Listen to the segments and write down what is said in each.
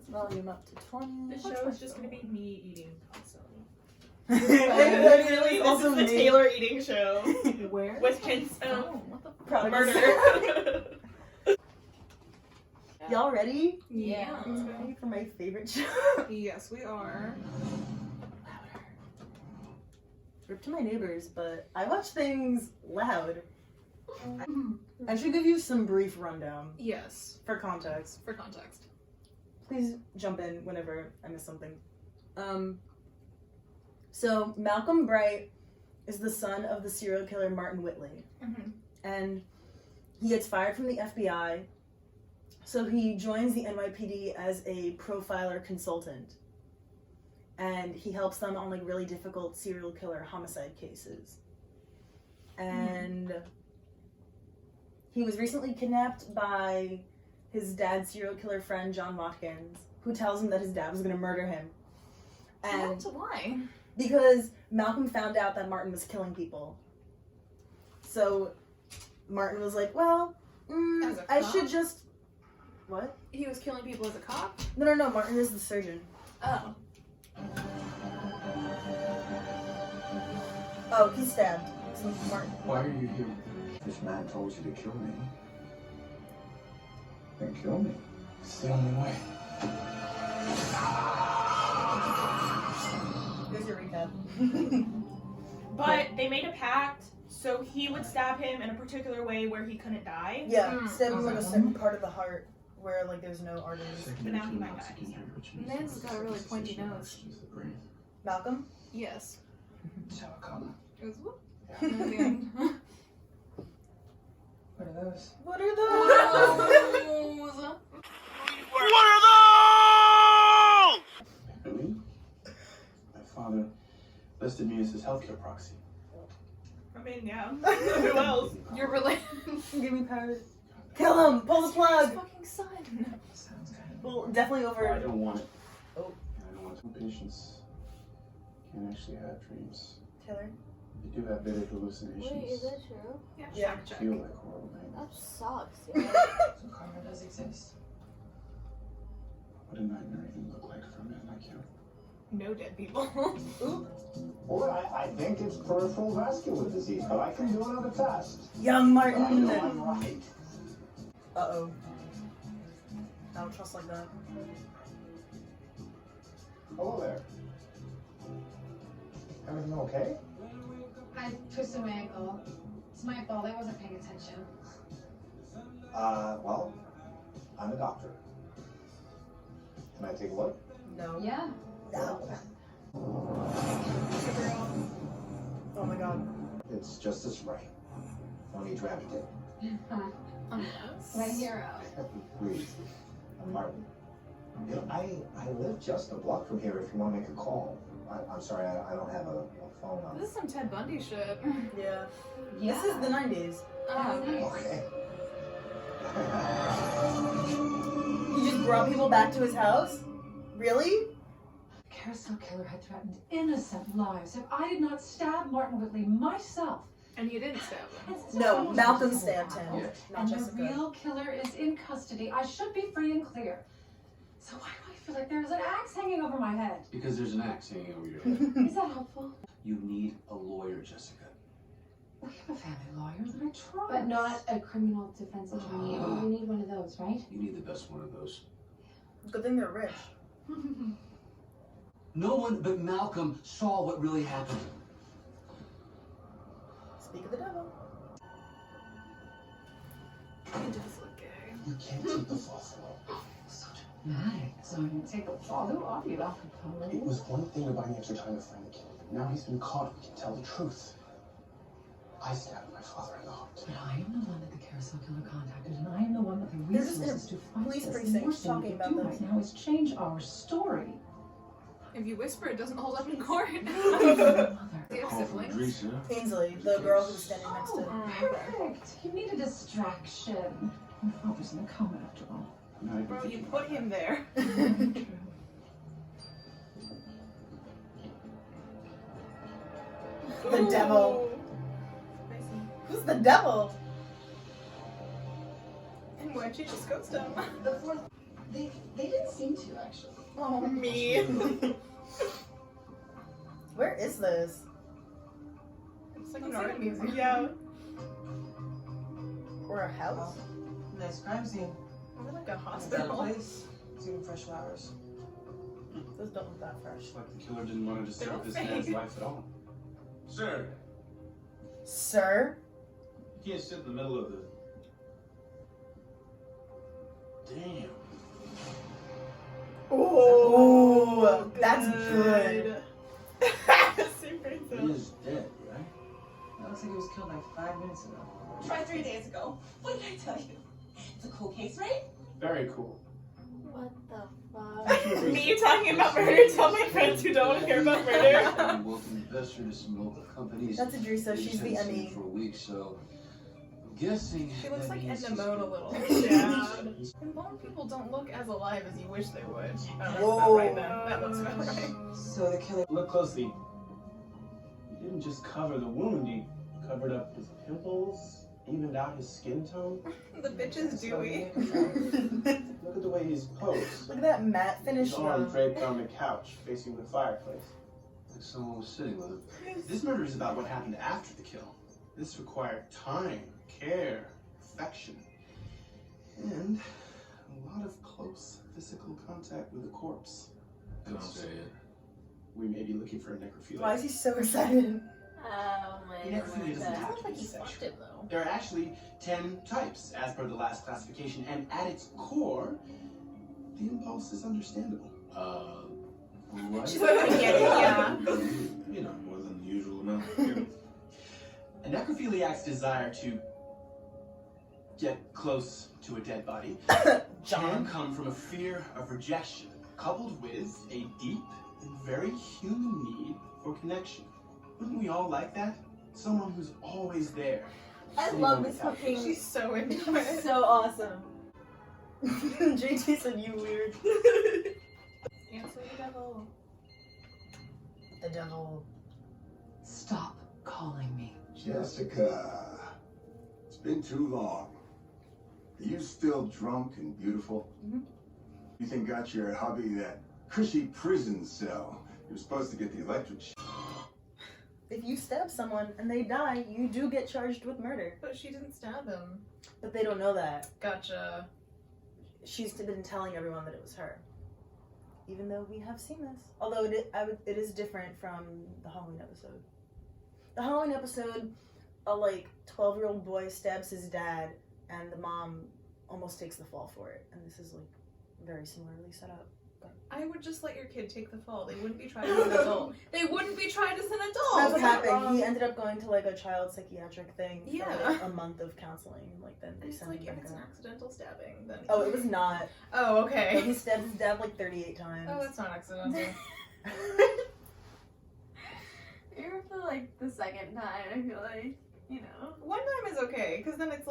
Volume up to 20. The show is just gonna be me eating constantly. Literally, This is the Taylor eating show. Where? With hints of What the Prodigal murder. Y'all ready? Yeah. Ready for my favorite show? Yes, we are. Rip to my neighbors, but I watch things loud. I should give you some brief rundown Yes, for context. for context. Please jump in whenever I miss something. So Malcolm Bright is the son of the serial killer Martin Whitley, and he gets fired from the FBI, so he joins the NYPD as a profiler consultant, and he helps them on like really difficult serial killer homicide cases. And he was recently kidnapped by his dad's serial killer friend John Watkins, who tells him that his dad was going to murder him. And Why? because Malcolm found out that Martin was killing people. So Martin was like, well, As a I cop? should just... What? He was killing people as a cop? No, Martin is the surgeon. Oh. Oh, he's stabbed. So Martin. Why are you here? This man told you to kill me. Then kill me. It's the only way. Here's your recap. But they made a pact so he would stab him in a particular way where he couldn't die. Yeah, stab him in a certain part of the heart where like there's no arteries. But now he might die. Man's got a really pointy nose. Malcolm? Yes. Savakana. It was whoop. What are those? What are those? Really? My father listed me as his healthcare proxy. I mean, yeah. Who else? You're related. Give me powers. Kill him! Pull the plug! Fucking son. Sounds kind of... Well, definitely over. I don't want it. Oh. And I don't want it. Patients can actually have dreams. Taylor? They do have vivid hallucinations. Wait, is that true? Yeah. Fact check. Feel like horrible That nightmares. sucks. So karma does exist. What a nightmare even look like for a man like you. No dead people. Ooh. Well, I think it's peripheral vascular disease, but I can do another test. Young I Martin! know I'm right. Uh-oh. I don't trust like that. Hello there. Everything okay? I twisted my ankle. It's my fault. I wasn't paying attention. Well, I'm a doctor. Can I take a look? No. Yeah. No. Oh my god. It's just this right. Only drafted it. My hero. Please. I'm Martin. You know, I live just a block from here if you want to make a call. I'm sorry, I don't have a phone on. This is some Ted Bundy shit. Yeah. Yeah. This is the 90s. Okay. He just brought people back to his house? Really? Carousel killer had threatened innocent lives if I did not stab Martin Whitley myself. And you didn't stab him. No, Malcolm stabbed him. Yeah. Not And Jessica. the real killer is in custody. I should be free and clear. So why do I feel like there's an axe hanging over my head? Because there's an axe hanging over your head. Is that helpful? You need a lawyer, Jessica. We have a family lawyer that I trust. But not a criminal defense attorney. You need one of those, right? You need the best one of those. Good thing they're rich. No one but Malcolm saw what really happened. Speak of the devil. He does look gay. You can't take the false away. So dramatic. So I'm gonna take a fall. Who are you, Al Capone? It was one thing to buy the extra time to find the killer, but now he's been caught. We can tell the truth. I stabbed my father in the heart. But I am the one that the carousel killer contacted, and I am the one with the They're just in a resources to fight police this. precinct The worst thing talking we about can do this. right now is change our story. If you whisper, it doesn't hold up in court. Mother. Do you have siblings? Idrissa. Ainsley, the girl who was standing next to him. Perfect. You need a distraction. My father's in a coma after all. Now you've been Bro, you thinking put about him there. The devil. Who's the devil? And why'd you just ghost him? They didn't seem to, actually. Oh, Me. Where is this? It's like Looks an like art a museum. Yeah. Or a house? Nice crime scene. Or like a Got a hospital. place. It's even fresh flowers. Those don't look that fresh. It's like the killer didn't want to disturb Don't this say. man's life at all. Sir, Sir? you can't sit in the middle of the... Damn. Oh, that's good. Super He good. is dead, right? That looks like it was killed like 5 minutes ago. Tried 3 days ago. What did I tell you? It's a cool case, right? Very cool. What the fuck? Me talking about murder. Tell my friends who don't want to hear about murder. I'm welcome investor to some local companies. That's Idrissa, she's the Emmy. For a week, so I'm guessing. She looks that like means Edna he's Mode a gonna- little. Yeah. And bone people don't look as alive as you wish they would. Oh, that's Whoa. not right then. That looks about right. So the killer. Look closely. He didn't just cover the wound, he covered up his pimples, evened out his skin tone. The bitch is dewy. Look at the way he's posed. Look at that matte finish His arm though. draped on the couch, facing the fireplace. Like someone was sitting with him. This murder is about what happened after the kill. This required time, care, affection, and a lot of close physical contact with a corpse. Don't say it. We may be looking for a necrophilia. Why is he so excited? Oh my Necrophilia doesn't have Sounds to like be he sexual. fucked it though. There are actually 10 types as per the last classification, and at its core, the impulse is understandable. What? She's like, I get it, yeah. You know, more than the usual amount. A necrophiliac's desire to get close to a dead body can John. come from a fear of rejection, coupled with a deep and very human need for connection. Wouldn't we all like that? Someone who's always there. I love this fucking. She's so into it. So awesome. JT said you weird. Answer the devil. The devil. Stop calling me. Jessica, it's been too long. Are you still drunk and beautiful? Mhm. You think got your hubby that cushy prison cell? You're supposed to get the electric If you stab someone and they die, you do get charged with murder. But she didn't stab him. But they don't know that. Gotcha. She's been telling everyone that it was her. Even though we have seen this. Although it is different from the Halloween episode. The Halloween episode, a 12-year-old boy stabs his dad and the mom almost takes the fall for it. And this is very similarly set up. I would just let your kid take the fall. They wouldn't be tried as an adult. They wouldn't be tried as an adult. That's what happened. Wrong. He ended up going to a child psychiatric thing Yeah. for a month of counseling, and then they It's sent like him if back it's an out. accidental stabbing, then. Oh, it was not. Oh, No, okay. he stabbed his dad 38 times. Oh, it's not accidental. You're for the second time, I feel like, One time is okay, because then it's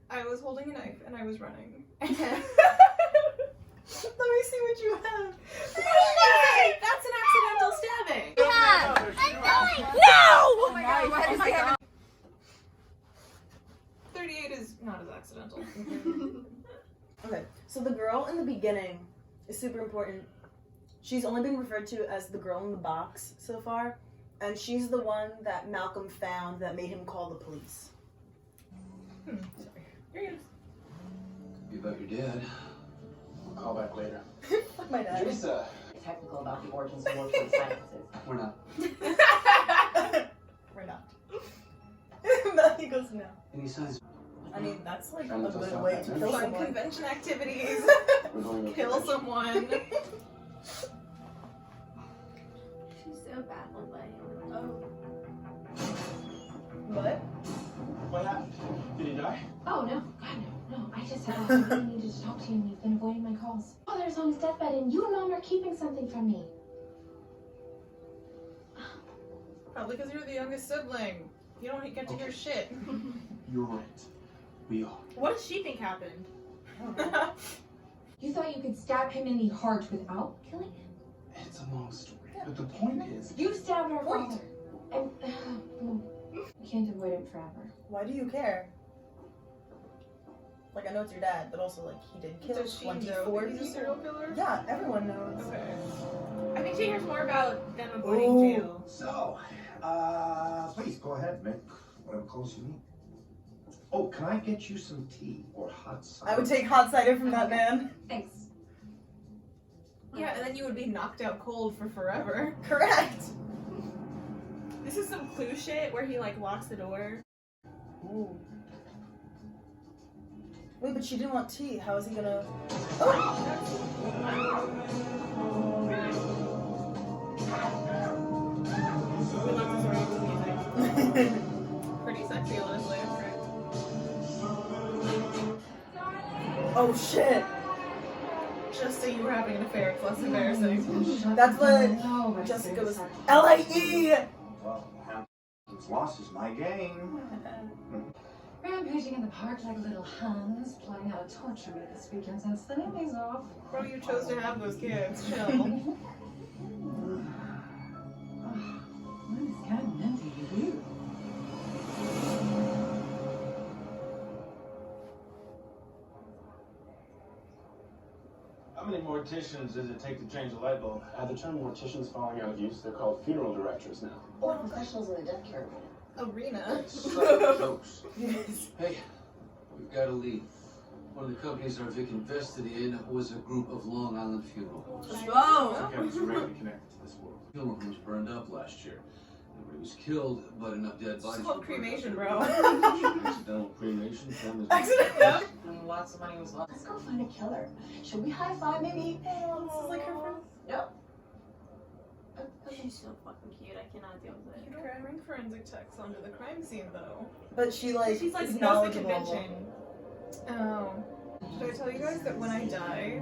I was holding a knife and I was running. Let me see what you have. That's an accidental stabbing. Oh my god, why does he have 38 is not as accidental. Okay, so the girl in the beginning is super important. She's only been referred to as the girl in the box so far, and she's the one that Malcolm found that made him call the police. Sorry. Here he is. Could be about your dad. I'll call back later. Fuck my dad. Teresa! Technical about the origins of morphine silences. We're not. We're not. But he goes, no. Any signs? I mean, that's a Trying to good stop way that, to man. kill Fun someone. convention activities. We're going to Kill someone. She's so baffled by him. Oh. What? What happened? Did he die? Oh, no. God, no. I just I really needed to talk to you and you've been avoiding my calls. Father's on his deathbed and you and Mom are keeping something from me. Probably because you're the youngest sibling. You don't get to hear shit. You're right. We are. What does she think happened? You thought you could stab him in the heart without killing him? It's a long story. But the point is, You stabbed our father. And we can't avoid him forever. Why do you care? Like, I know it's your dad, but also, like, he did kill Does she know 24 that he's a people. serial killer? Yeah, everyone knows. Okay. I think she hears more about them avoiding jail. So, please go ahead, make whatever calls you need. Oh, can I get you some tea or hot cider? I would take hot cider from that man. Thanks. Yeah, and then you would be knocked out cold for forever. Correct. This is some Clue shit where he like locks the door. Ooh. Wait, but she didn't want tea. How is he gonna... Oh! We love this oriented music. Pretty sexy, honestly. Oh shit! Just say you were having an affair, it's less embarrassing. That's what Jessica was... L.A.E.! Well, loss is my game. Rampaging in the park like little Huns, plotting how to torture me this weekend since the Emmys off. Bro, you chose to have those kids. Chill. What is God meant to do? How many morticians does it take to change a light bulb? The term mortician's falling out of use. They're called funeral directors now. Or professionals in the death care Arena. Folks, Yes. hey, we've got a lead. One of the companies our Vic invested in was a group of Long Island funeral homes. Whoa! Okay, it's directly connected to this world. Funeral homes burned up last year. Nobody was killed, but enough dead bodies. It's called were burned cremation, up. bro. Accidental cremation. Family's Accident? Yep. And lots of money was lost. Let's go find a killer. Should we high five maybe? This is like her friend. Yep. She's so fucking cute. I cannot deal with You it. don't bring forensic techs onto the crime scene, though. But she, like, She's like is knows the knowledgeable. convention. Oh. Should I tell you guys that when I die,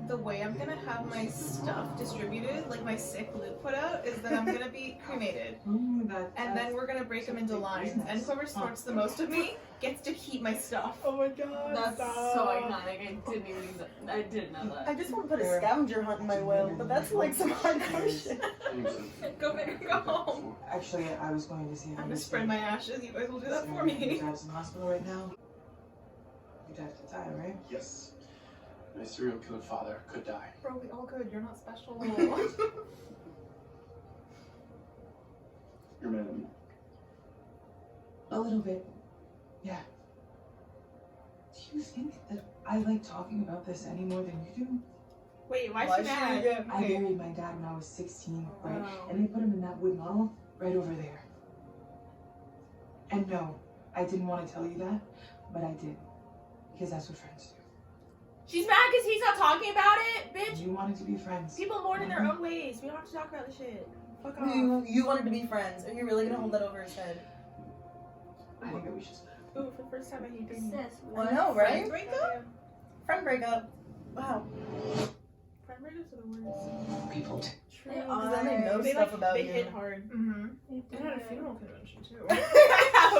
the way I'm gonna have my stuff distributed, like my sick loot put out, is that I'm gonna be cremated. And then we're gonna break them into lines. And whoever sorts the most of me gets to keep my stuff. Oh my god. That's so iconic. I didn't know that. I just want to put a scavenger hunt in my will, but that's like some hardcore shit. Go big or go home. Actually, I was going to see if I'm gonna spread my ashes. You guys will do that for Your me. dad's in the hospital right now. Your dad could die, right? Yes. My serial killer father could die. Bro, we all good. You're not special. You're mad at me. A little bit. Yeah. Do you think that I like talking about this any more than you do? Wait, why Why she should mad? you get- I buried my dad when I was 16, right? Oh. And they put him in that wood model right over there. And no, I didn't want to tell you that, but I did. Because that's what friends do. She's mad because he's not talking about it, bitch. You wanted to be friends. People mourn in their own ways. We don't have to talk about the shit. Fuck off. You wanted to be friends. Are you really gonna hold that over his head? I think that we should split. Ooh, for the first time I hate being Sis, I know, right? breakup. Friend breakup. Wow. Friend breakups are the worst. People. True. Because then they know They stuff like about they you. hit hard. Mm-hmm. They And at a do. funeral convention too.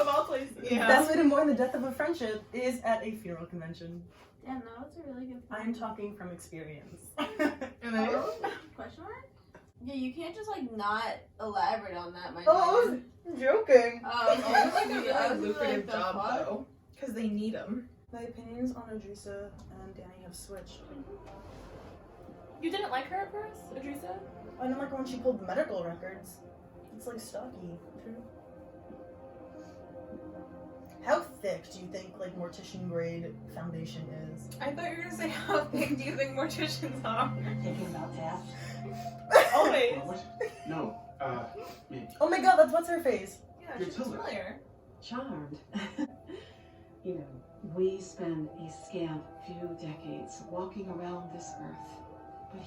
Of all places. The Yeah. best way to mourn the death of a friendship is at a funeral convention. Yeah, no, it's a really good I'm talking from experience. And then Question mark? Yeah, you can't just like not elaborate on that, my Oh, man. I'm joking. Oh, like a really really lucrative job though, because they need them. My opinions on Idrissa and Danny have switched. You didn't like her at first, Idrissa? I didn't like her when she pulled the medical records. It's like stocky. True. How thick do you think like mortician grade foundation is? I thought you were gonna say how big do you think morticians are? Thinking about death. Always. What? No. Me. Oh my god, that's what's her face. Yeah, You're she's totally- familiar. Charmed. You know, we spend a scant few decades walking around this earth. But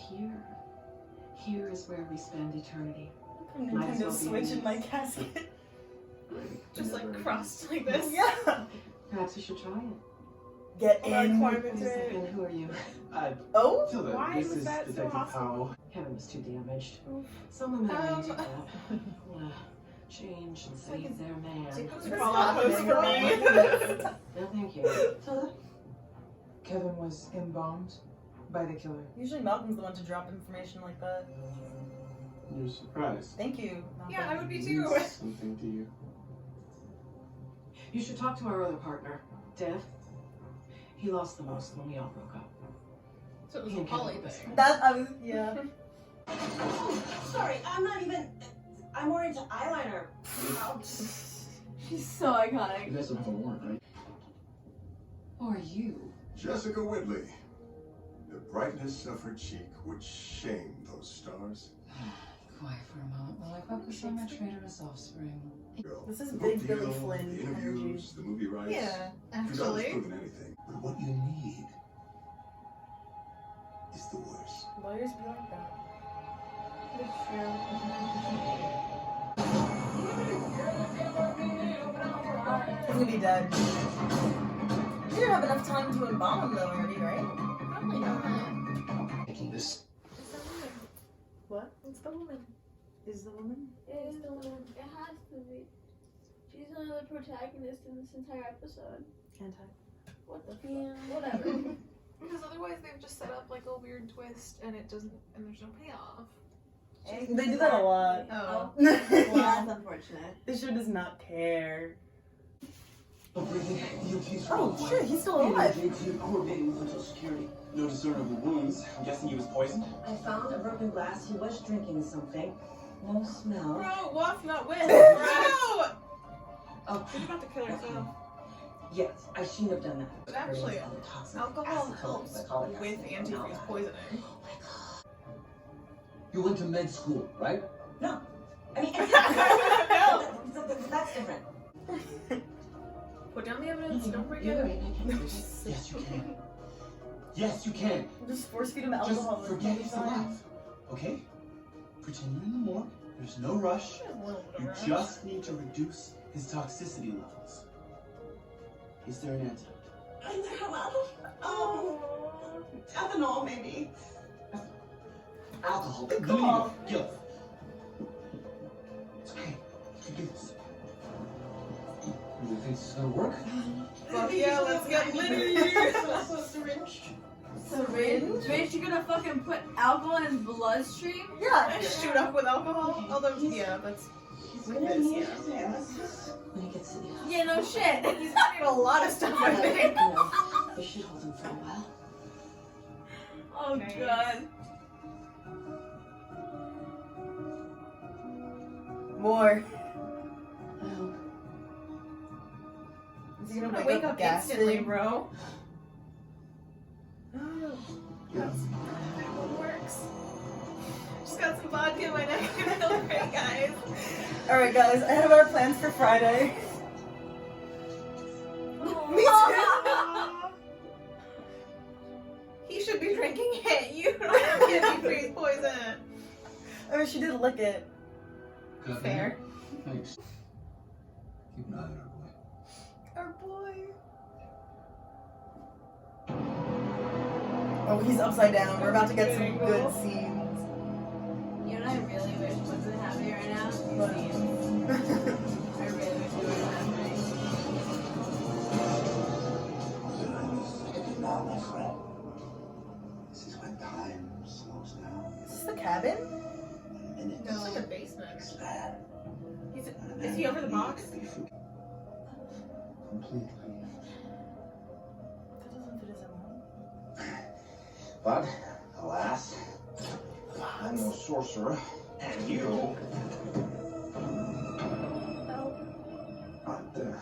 here is where we spend eternity. Might as Nintendo well be Switch in my these. casket. Just like crossed like this. Yeah. Perhaps you should try it. Get Or in. climb into it. And who are you? Oh? Tilda, Why this was is that so Detective awesome? Powell. Kevin was too damaged. Oof. Some women are into Um, that. Wanna change and save their man. Take those That's call not out posts for very me. good. No, thank you. Tilda? Kevin was embalmed by the killer. Usually Malcolm's the one to drop information like that. You're surprised. Thank you. Yeah, I would be It too. means something to you. You should talk to our other partner, Dev. He lost the most when we all broke up. So it was a poly thing. That, I was, yeah. Sorry, I'm more into eyeliner. She's so iconic. You guys don't have a warrant, right? Or you. Jessica Whitley. The brightness of her cheek would shame those stars. Quiet for a moment while I focus on my traitorous offspring. Girl, This is the big book Billy deal, Flynn the interviews, the movie rights. Yeah, Nothing's actually. proven anything. But what you need is the worst. Lawyers be like that. He's gonna be dead. You didn't have enough time to embalm him though already, right? Probably not. Taking this. It's the woman. What? It's the woman. Is the woman? It is the woman. It has to be. She's another protagonist in this entire episode. Anti. What the fuck? Whatever. Because otherwise they've just set up like a weird twist and it doesn't, and there's no payoff. They do that a lot. Oh. Well, that's unfortunate. This show does not care. Oh, shit, he's still alive. Coordinating with Social Security. No discernible wounds. I'm guessing he was poisoned. I found a broken glass. He was drinking something. No smell. Bro, waft not with. Bro! Oh, She's about to kill herself. yes, I shouldn't have done that. But actually, alcohol helps with antifreeze poisoning. You went to med school, right? No. I mean, that's different. Put down the evidence, don't You're forget. right, I can't do this. Yes, you can. Yes, you can. Just force feed him Just alcohol. forget he's alive. Okay? Pretend you're in the morgue. There's no rush. You just need to reduce his toxicity levels. Is there an antidote? Ethanol, maybe. Alcohol. Alcohol. Guilt. It's okay. You can do this. You think this is gonna work? Fuck yeah, let's get litty. Syringe. Syringe? Bitch, you gonna fucking put alcohol in his bloodstream? Yeah. And shoot up with alcohol? Although, yeah, that's with this, yeah. When he gets to the hospital. Yeah, no shit. He's gonna need a lot of stuff, I think. We should hold him for a while. Oh Nice. god. More. Well, Is he I'm gonna gonna wake up gasping? instantly, bro. Yes. It works. Just got some vodka in my neck and I feel great, guys. Alright guys, I have our plans for Friday. Me too. He should be drinking it. You don't have antifreeze poison. I mean, she did lick it. Got Fair. it? Thanks. Keep an eye on our boy. Our boy. Oh, he's upside down. We're about to get some good scenes. You know what I really wish wasn't happening right now? What? These scenes. I really wish they weren't happening. Now, my friend. This is when time slows down. Is this the cabin? Minutes. No, like a basement. Expand. Is he over the box? Completely. That doesn't fit his own. But, alas, I'm no sorcerer, and you aren't there.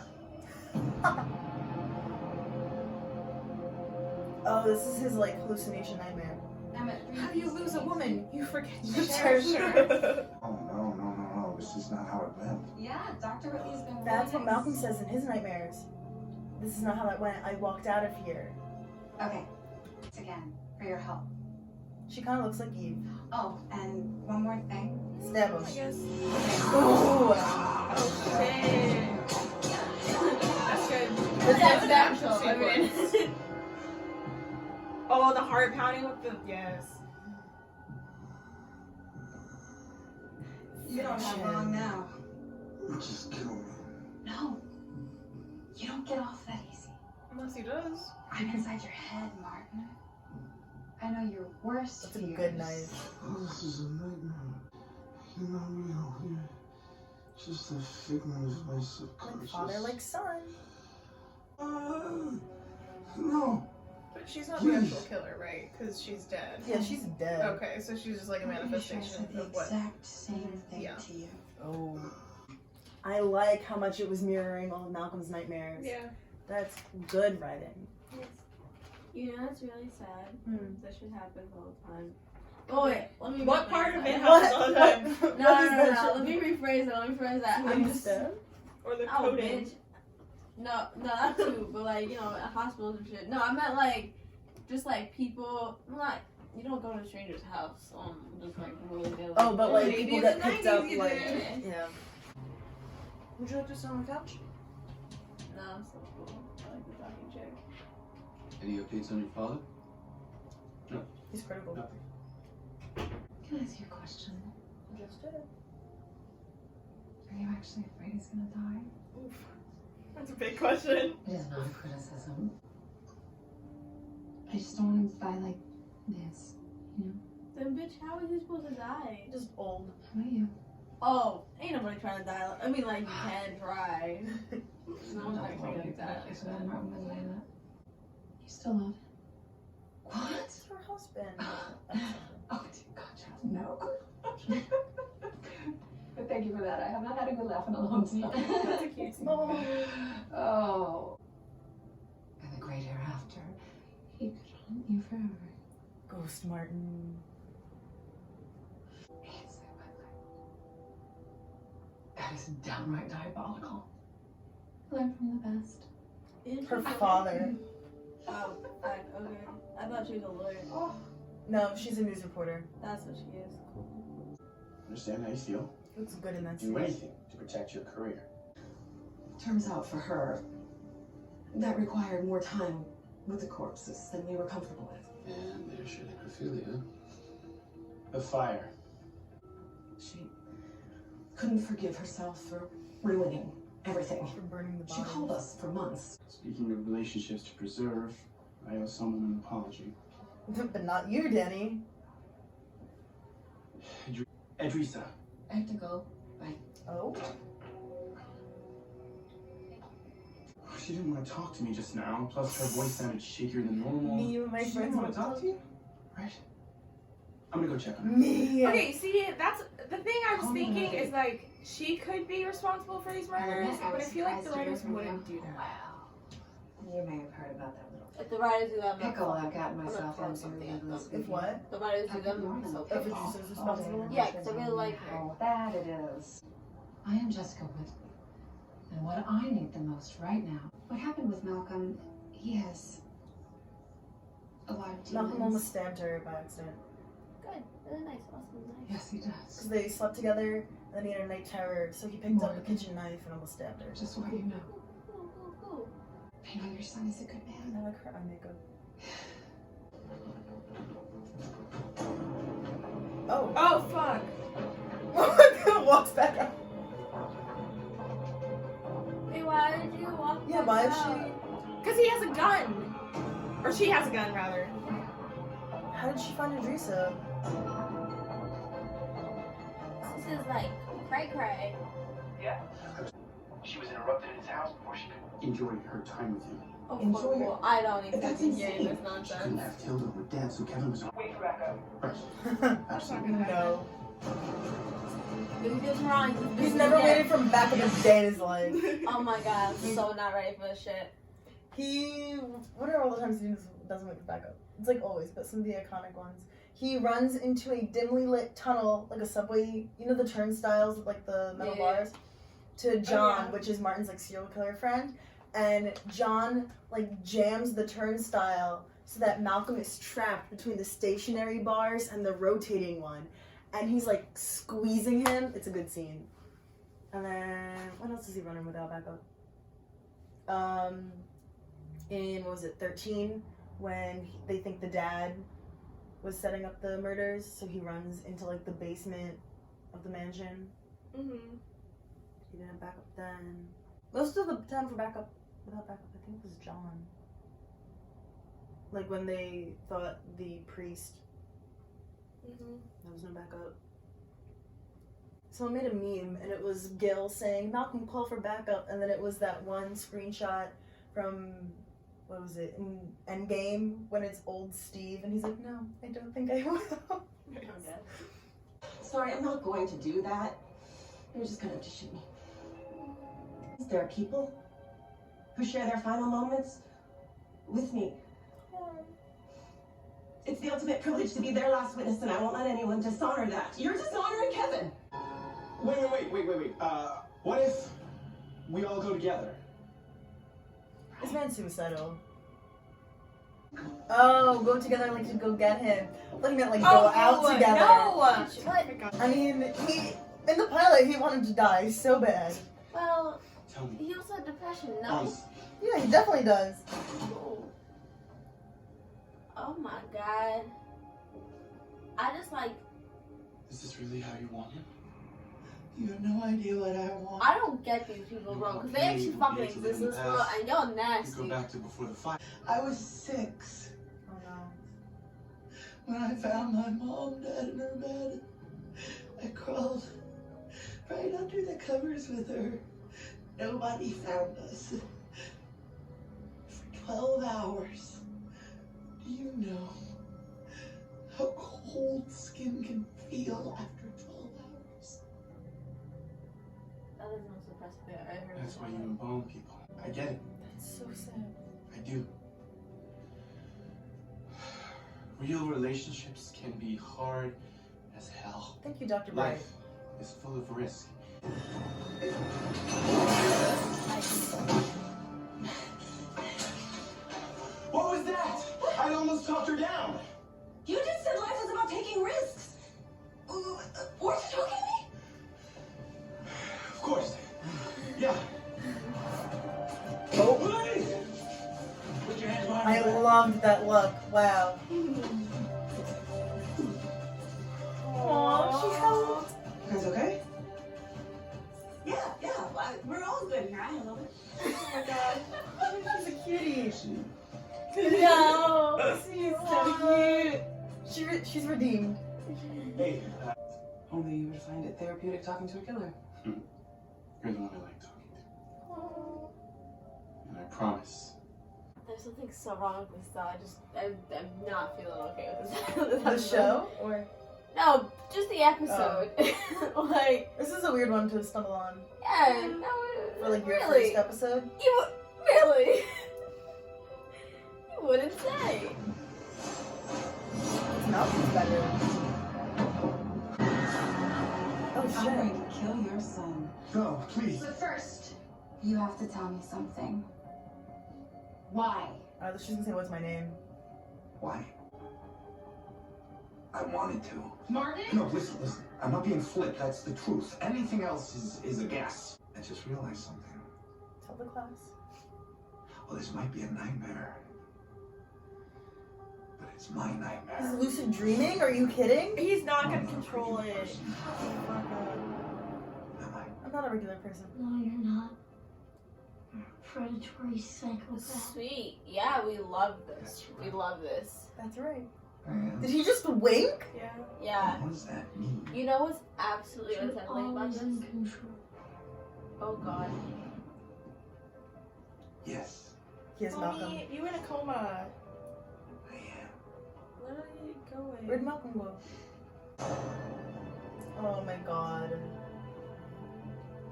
Oh, this is his like hallucination nightmare. I'm at How do you lose a woman? You forget your Treasure. treasure. Oh, no. This is not how it went. Yeah, Dr. Whitley's been That's what really Malcolm nice. says in his nightmares. This is not how that went. I walked out of here. Okay, it's again, for your help. She kind of looks like Eve. Oh, and one more thing. Stab him. I guess. Ooh. Oh shit. That's good. That's natural. I mean. Oh, the heart pounding with the yes. You don't have long now. You just kill me. No, you don't get off that easy. Unless he does. I'm inside your head, Martin. I know your worst That's a fears. good night. This is a nightmare. You're not real. You're just a figment of my Like subconscious. father, like son. No. But she's not the actual killer, right? Because she's dead. Yeah, she's dead. Okay, so she's just like a manifestation the of what? exact same thing Yeah. to you. Oh. I like how much it was mirroring all of Malcolm's nightmares. Yeah. That's good writing. Yes. You know, it's really sad. Hmm. That should happen all the time. Oh wait, let me. What rephrase part of that. it happens all the time? No. Let me rephrase that. I'm just. Or the Oh, coding. bitch. No, that too. But like, you know, at hospitals and shit. No, I meant like, just like people. Like, you don't go to a stranger's house. Just like really good. Oh, but like Maybe people in get the picked 90s up you like did. yeah. Would you like to sit on the couch? No, I'm so cool. I like the talking chick. Any updates on your father? He's critical. Nothing. Can I ask you a question? Just did. Are you actually afraid he's gonna die? Oof. That's a big question. It is not a criticism. I just don't want him to die like this, you know? Then bitch, how is he supposed to die? Just old. How about you? Oh, ain't nobody trying to die. I mean, like, you can try. No one's actually gonna die like that. You still love him? What? It's her husband. Oh, gotcha. No. But thank you for that. I have not had a good laugh in a long time. That's a cute scene. Oh. And the great hereafter, he could haunt you forever. Ghost Martin. He can save my life. That is downright diabolical. Learn from the best. Her father. Oh, okay. I thought she was a lawyer. Oh. No, she's a news reporter. That's what she is. Cool. Understand how you feel. Looks good in that Do scene. anything to protect your career. Turns out for her, that required more time with the corpses than we were comfortable with. And there's your necrophilia. The fire. She couldn't forgive herself for ruining everything. For burning the She body. called us for months. Speaking of relationships to preserve, I owe someone an apology. But not you, Danny. Edrisa. I have to go. Bye. Oh? She didn't want to talk to me just now, plus her voice sounded shakier than normal. Me and my She friends didn't want to talk to you? Right? I'm gonna go check on her. Me. Okay, see, that's the thing I was thinking is like she could be responsible for these murders, but I feel like the writers wouldn't do that. Wow. You may have heard about that little If the writers do that, I'm pickle not I've gotten myself throw into. something at them. If what? The writers do that, I'm so If pissed. Edrisa's responsible? Yeah, because I really like her. Oh, that it is. I am Jessica Whitley. And what I need the most right now. What happened with Malcolm? He has a lot of demons. Malcolm almost stabbed her by accident. Good. Really nice. Awesome. Nice. Yes, he does. Because they slept together, and then he had a night terror, so he picked up a kitchen knife and almost stabbed her. Just what you know. Cool. I know your son is a good man. I like her eye makeup. Oh. Oh fuck! Walks back out. Hey, why did you walk? Yeah, why is out? she? Because he has a gun, or she has a gun rather. How did she find Edrisa? This is like cray. Yeah. She was interrupted at his house before she could enjoy her time with him. Oh, Enjoy cool. I don't even That's think this insane. is She couldn't nonsense. have killed her with dad, so Kevin was wait for backup. Right. Absolutely. No. If he was wrong, He's never waited from back of a day in his life. Oh my god, I'm so not ready for this shit. He, what are all the times he doesn't wait for backup? It's like always, but some of the iconic ones. He runs into a dimly lit tunnel, like a subway, you know the turnstiles with like the metal bars, to John, which is Martin's like serial killer friend. And John like jams the turnstile so that Malcolm is trapped between the stationary bars and the rotating one. And he's like squeezing him. It's a good scene. And then, what else is he running without backup? In, what was it, 13, when they think the dad was setting up the murders, so he runs into like the basement of the mansion. Mm-hmm. He didn't have backup then. Most of the time for backup, without backup, I think it was John. Like when they thought the priest, there was no backup. Someone made a meme and it was Gil saying, Malcolm, call for backup, and then it was that one screenshot from what was it, in Endgame, when it's old Steve, and he's like, no, I don't think I will. Sorry, I'm not going to do that. You're just gonna have to shoot me. There are people who share their final moments with me. It's the ultimate privilege to be their last witness, and I won't let anyone dishonor that. You're dishonoring Kevin. Wait. What if we all go together? This man's suicidal. Oh, go together like to go get him. I thought he meant like go out together. No! I mean, he in the pilot he wanted to die so bad. Well, he also had depression, no? Yeah, he definitely does. Oh my god. I just like... Is this really how you want it? You have no idea what I want. I don't get these people, bro, because they actually fucking exist in this world, and y'all nasty. Go back to before the fight. I was 6. Oh no. When I found my mom dead in her bed, I crawled right under the covers with her. Nobody found us. For 12 hours. Do you know how cold skin can feel after 12 hours? That is the most depressing thing I heard. That's why you embalm people. I get it. That's so sad. I do. Real relationships can be hard as hell. Thank you, Dr. Bright. Life is full of risk. What was that? I almost talked her down. You just said life was about taking risks. Were you joking me? Of course. Yeah. Oh. Put your hands behind I your back. loved that look. Wow. Aww, she helped. You guys okay? Yeah. We're all good here. I love it. Oh my god. She's a cutie. No! She's so cute. She's redeemed. Hey, Only you would find it therapeutic talking to a killer. you're the one I like talking to. And I promise. There's something so wrong with this though. I'm not feeling okay with this. The show? Or? No, just the episode. Like, this is a weird one to stumble on. Yeah, no, For like your really? first episode? Really? You wouldn't say. Malcolm's better. Oh I'm shit. going to kill your son. No, please. But first, you have to tell me something. Why? She's gonna say, what's my name? Why? I wanted to. Martin? No, listen. I'm not being flip. That's the truth. Anything else is a guess. I just realized something. Tell the class. Well, this might be a nightmare. But it's my Is nightmare. lucid dreaming? Are you kidding? He's not gonna control it. I'm not a regular person. No, you're not. You're a predatory psychopath. Sweet. Yeah, we love this. We love this. That's right. Did he just wink? Yeah. Yeah. What does that mean? You know what's absolutely You're unsettling about always this? in control. Oh god. Yes. He is Malcolm. Mommy, you in a coma. I am. Where are you going? Where'd Malcolm go? Oh my god.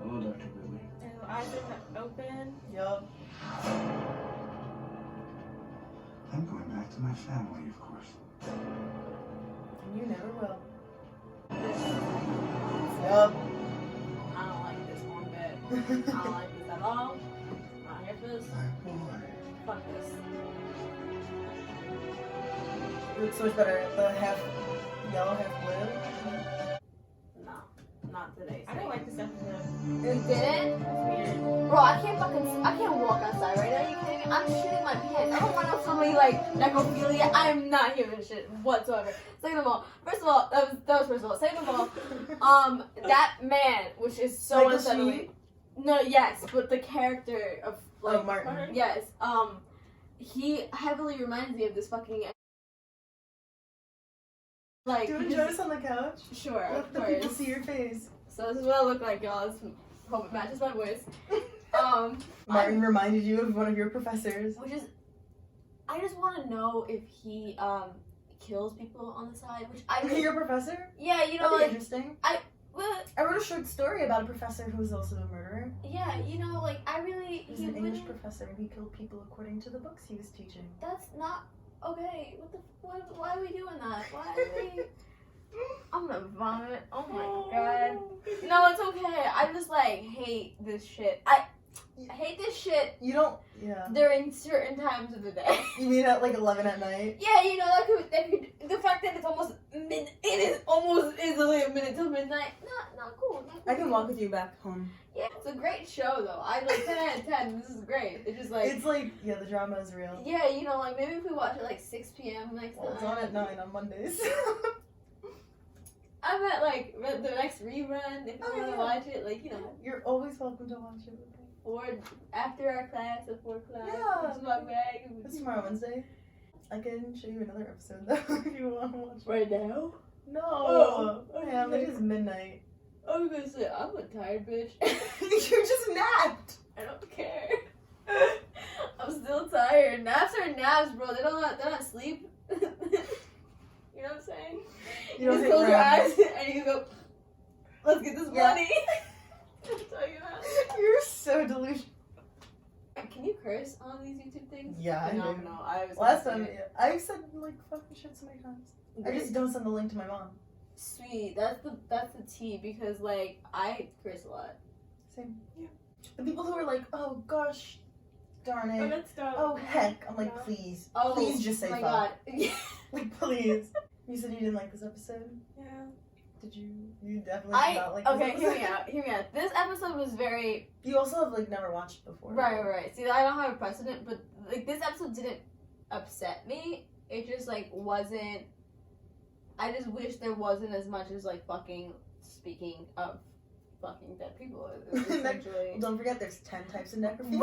Hello, Dr. Whitley. And eyes are open. Yup. I'm going back to my family, of course. And you never will. Yup. I don't like this one bit. I don't like this at all. I'm not here for this. My boy. Fuck this. It looks so much better. The half yellow, half blue. No. Not today. I don't like this episode. You didn't? It's weird. Bro, I can't walk outside right now. Are you kidding me? I'm shitting my pants. I don't want no somebody like necrophilia. I am not here for this shit whatsoever. Second of all, first of all, that was first of all. Second of all, that man, which is so Michael unsettling. Sheen? No, yes, but the character of like Martin. Yes, he heavily reminds me of this fucking. Like, Do you want to join us on the couch? Sure, Let of the course. people see your face. So this is what I look like, y'all. Hope it matches my voice. Martin reminded you of one of your professors. Which is I just want to know if he kills people on the side, which I Your professor? Yeah, you know, That'd be like interesting. well, I wrote a short story about a professor who was also a murderer. yeah, you know, like I really He's an English professor and he killed people according to the books he was teaching. That's not okay. Why are we doing that? Why are we? I'm gonna vomit. Oh my god. No, it's okay. I just like hate this shit. I hate this shit. You don't. Yeah. During certain times of the day. You mean at like 11 at night? Yeah, you know that could the fact that it's almost it is almost easily a minute till midnight. Not cool. Not cool. I can walk with you back home. Yeah, it's a great show though. I like 10 out of 10. This is great. It's just like It's like the drama is real. yeah, you know, like maybe if we watch it like 6 p.m. next Well, time. it's on at 9 on Mondays. I meant like the next rerun if you want to watch it, like you know. You're always welcome to watch it with me. Or after our class, before class. Yeah. Just walk back. It's tomorrow Wednesday. I can show you another episode though if you want to watch it. Right now? No. Oh, Yeah, it is midnight. I was gonna say I'm a tired bitch. You just napped. I don't care. I'm still tired. Naps are naps, bro. They're not sleep. You know what I'm saying? You don't just take close your naps. eyes and you go, let's get this money. I'll tell you that. You're so delusional. Can you curse on these YouTube things? Yeah, I no, do. no. I was Last gonna time, say it. I said like fucking shit so many times. I just don't send the link to my mom. Sweet. That's the tea because like I curse a lot. Same. Yeah. The people who are like, oh gosh, darn it. Oh, let's stop. Oh heck. I'm like, please. Oh, Please just say my fuck. god. Like, please. You said you didn't like this episode? Yeah. Did you? You definitely did not like this okay, episode. hear me out. This episode was very You also have like never watched it before. right. See, I don't have a precedent, but like this episode didn't upset me. It just like wasn't. I just wish there wasn't as much as like fucking speaking of fucking dead people. Essentially. Well, don't forget, there's 10 types of necrophilia.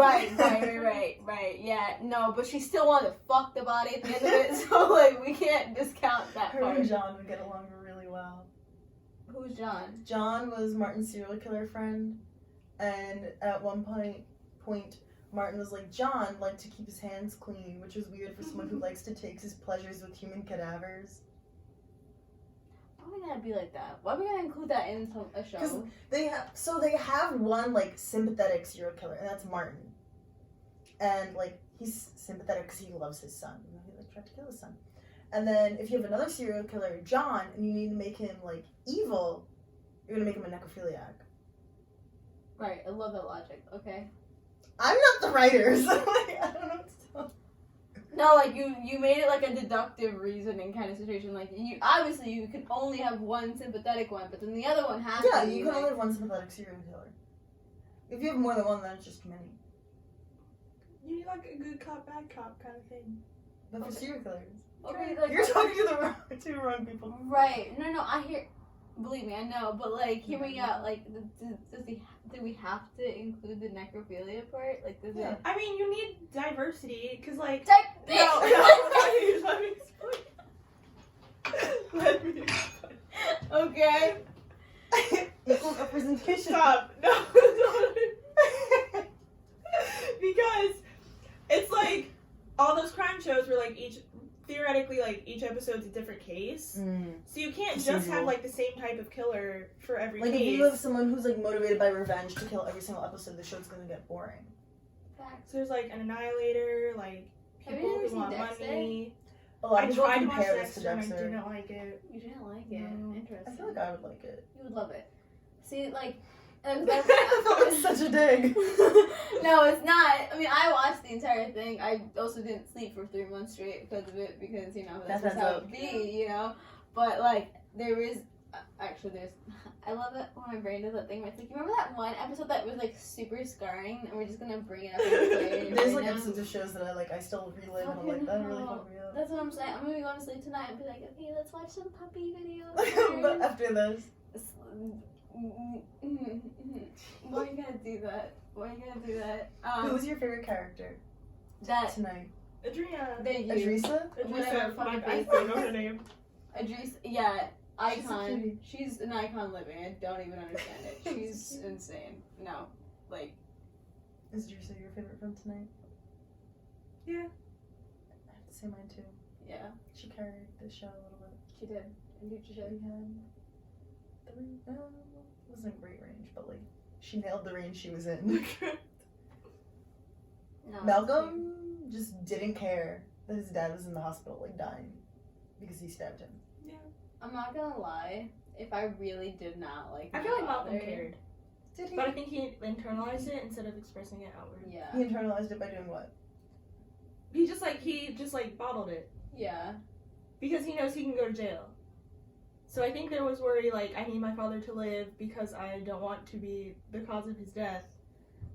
Right. Yeah, no, but she still wanted to fuck the body at the end of it, so like we can't discount that Her part. and John would get along really well. Who's John? John was Martin's serial killer friend, and at one point, Martin was like, John liked to keep his hands clean, which was weird for someone who likes to take his pleasures with human cadavers. Why we gotta be like that? Why we gotta include that in a show? Because they have one like sympathetic serial killer, and that's Martin. And like he's sympathetic because he loves his son. You know, he like tried to kill his son. And then if you have another serial killer, John, and you need to make him like evil, you're gonna make him a necrophiliac. Right, I love that logic. Okay. I'm not the writer, so like, I don't know what to tell. No, like you made it like a deductive reasoning kind of situation. Like you obviously you can only have one sympathetic one, but then the other one has Yeah, to be you can like, only have one sympathetic serial killer. If you have more than one, then it's just too many. You need like a good cop, bad cop kind of thing. But for serial killers, okay, like you're talking to the wrong people. Right. No, I hear. Believe me, I know. But like, hear me out. Like, do we have to include the necrophilia part? Like, does it? I mean, you need diversity because like. No. Let me explain. Let me explain. Okay. Equal representation. Stop. No. Because it's like all those crime shows where like theoretically each episode's a different case. So you can't just have like the same type of killer for every like case. if you have someone who's like motivated by revenge to kill every single episode, the show's gonna get boring. So there's like an annihilator, like people who want money. A lot I of people tried to watch compare this to Dexter and I Dexter. didn't like it. You didn't like it. No. Interesting. I feel like I would like it. You would love it. See, like. That's such a dig. No, it's not. I mean, I watched the entire thing. I also didn't sleep for 3 months straight because of it, because, you know, that's just how it be, you know? But, like, there is, there's, I love it when my brain does that thing where it's like, you remember that one episode that was, like, super scarring, and we're just gonna bring it up and play it There's right like now? episodes of shows that I still relive, and I'm like, that really fucked me up. That's what I'm saying. I'm gonna be going to sleep tonight and be like, okay, let's watch some puppy videos. But after this. Why are you gonna do that? Who's your favorite character? That tonight. Adriana. Thank you. Adrisa? Whatever fucking I face don't know her name. Adrisa, yeah, She's so icon. cutie. She's an icon living. I don't even understand it. She's insane. No, like Is Adrisa your favorite from tonight? Yeah. say mine too. Yeah. She carried the show a little bit. She did. Indeed she She did. had wasn't a great range, but like she nailed the range she was in. No, Malcolm just didn't care that his dad was in the hospital, like dying, because he stabbed him. Yeah. I'm not gonna lie. If I really did not like, I feel like Malcolm father- cared. Did he? But I think he internalized it instead of expressing it outward. Yeah. He internalized it by doing what? He just bottled it Yeah. because he knows he can go to jail. So I think there was worry like, I need my father to live because I don't want to be the cause of his death,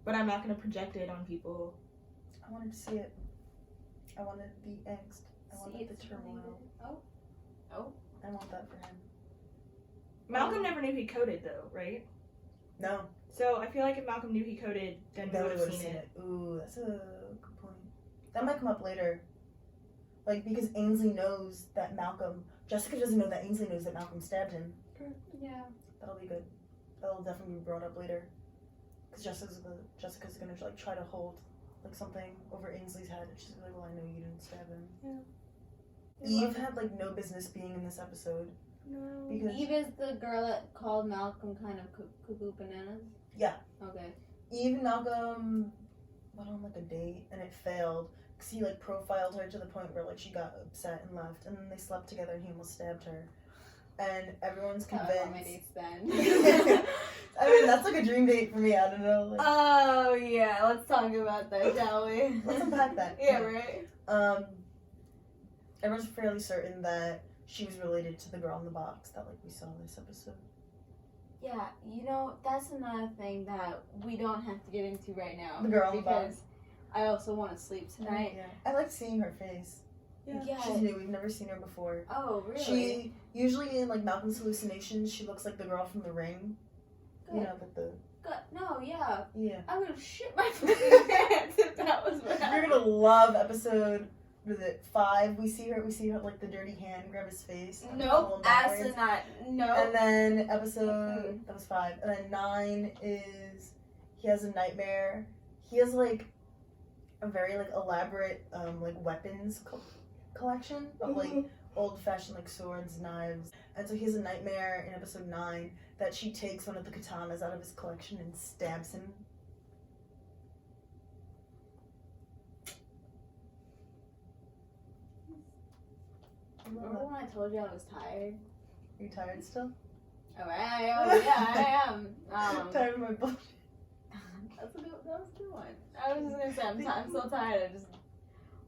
but I'm not going to project it on people. I wanted to see it. I wanted the angst. I wanted the turmoil. Oh. I want that for him. Malcolm never knew he coded though, right? No. So I feel like if Malcolm knew he coded, then we Then we would would have seen it. Ooh, that's a good point. That might come up later. Like, because Ainsley knows that Malcolm... Jessica doesn't know that Ainsley knows that Malcolm stabbed him. Yeah. That'll be good. That'll definitely be brought up later. Because Jessica's gonna like try to hold like something over Ainsley's head. And she's like, well, I know you didn't stab him. Yeah. Eve had like no business being in this episode. No. Because Eve is the girl that called Malcolm kind of cuckoo bananas. Yeah. Okay. Eve and Malcolm went on like a date and it failed because he like profiled her to the point where like she got upset and left, and then they slept together and he almost stabbed her. And everyone's convinced. My dates then. I mean, that's like a dream date for me. I don't know. Like, Oh yeah, let's talk about that, shall we? let's unpack that. Yeah, right. Everyone's fairly certain that she was related to the girl in the box that like we saw in this episode. Yeah, you know, that's another thing that we don't have to get into right now. The girl in the because box. I also want to sleep tonight. Yeah. I like seeing her face. Yeah. She's new. We've never seen her before. Oh, really? She usually in like Malcolm's hallucinations, she looks like the girl from The Ring. Good. You know, like the No, yeah. Yeah. I would have shit my fucking pants if that was what You're gonna love episode. Was it 5? We see her like the dirty hand grab his face. And pull Nope, him backwards. asinine. No. And then episode that was 5. And then 9 is he has a nightmare. He has like a very like elaborate like weapons collection of like old fashioned like swords, knives. And so he has a nightmare in episode 9 that she takes one of the katanas out of his collection and stabs him. Remember when I told you I was tired? Are you tired still? Oh, I am. Tired of my bullshit. That was a good one. I was just gonna say I'm so tired.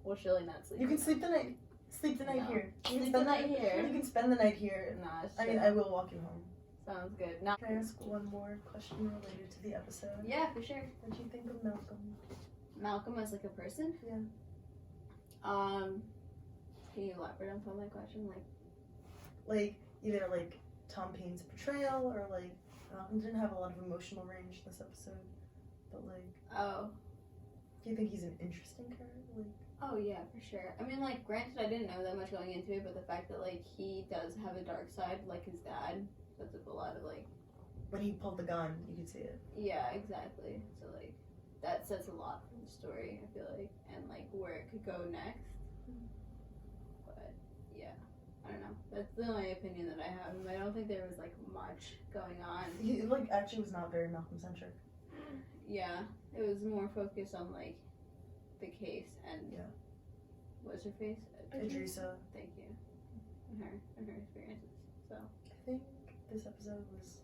We'll surely not sleep. You can sleep the night. Sleep the night No. here. You can Sleep spend the night here. You can spend the night here. Nah, I mean, I will walk you home. Sounds good. Now, Can I ask one more question related to the episode? yeah, for sure. What do you think of Malcolm? Malcolm as like a person? Yeah. Can you elaborate on that question? Like either like Tom Payne's portrayal or like Malcolm didn't have a lot of emotional range this episode, but like, oh, do you think he's an interesting character? Like, oh yeah, for sure. I mean, like, granted, I didn't know that much going into it, but the fact that like he does have a dark side, like his dad, sets up a lot of like. when he pulled the gun, you could see it. Yeah, exactly. So like, that says a lot for the story. I feel like, and like where it could go next. But yeah, I don't know. That's the only opinion that I have. I don't think there was like much going on. He like actually was not very Malcolm centric. Yeah, it was more focused on like the case and what's her face? Idrissa. Thank you. And her experiences. So I think this episode was,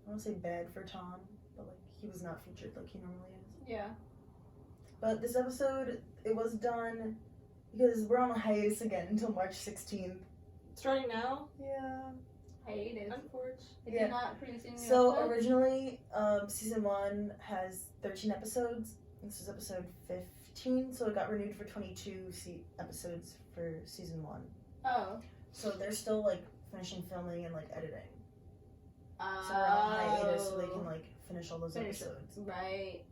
I don't want to say bad for Tom, but like he was not featured like he normally is. yeah. But this episode, it was done because we're on a hiatus again until March 16th. Starting now? Yeah. Hiatus. Unfortunately. If Yeah. you're not producing new So episodes? originally, season 1 has 13 episodes. This is episode 15, so it got renewed for 22 episodes for season 1. Oh. So they're still like finishing filming and like editing. So we're on hiatus so they can like finish all those episodes. Right.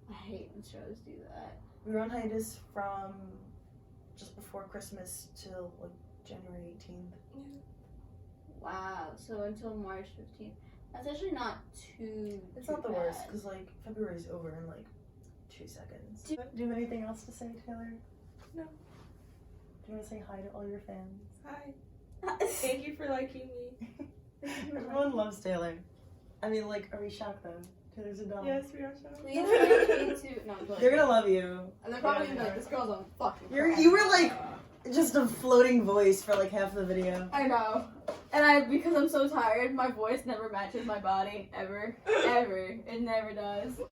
I hate when shows do that. We were on hiatus from just before Christmas till like January 18th. Wow. So until March 15th. That's actually not too. It's too not the bad. worst because like February's over in like 2 seconds. Do you have anything else to say, Taylor? No. you want to say hi to all your fans? Hi. Thank you for liking me. Everyone loves Taylor. I mean, like, are we shocked though? Taylor's a doll. Yes, we are shocked. Please like me too. No, but They're gonna love you. and they're probably gonna be like, this girl's on fucking. You were like just a floating voice for like half the video. I know. And because I'm so tired, my voice never matches my body ever. Ever. It never does.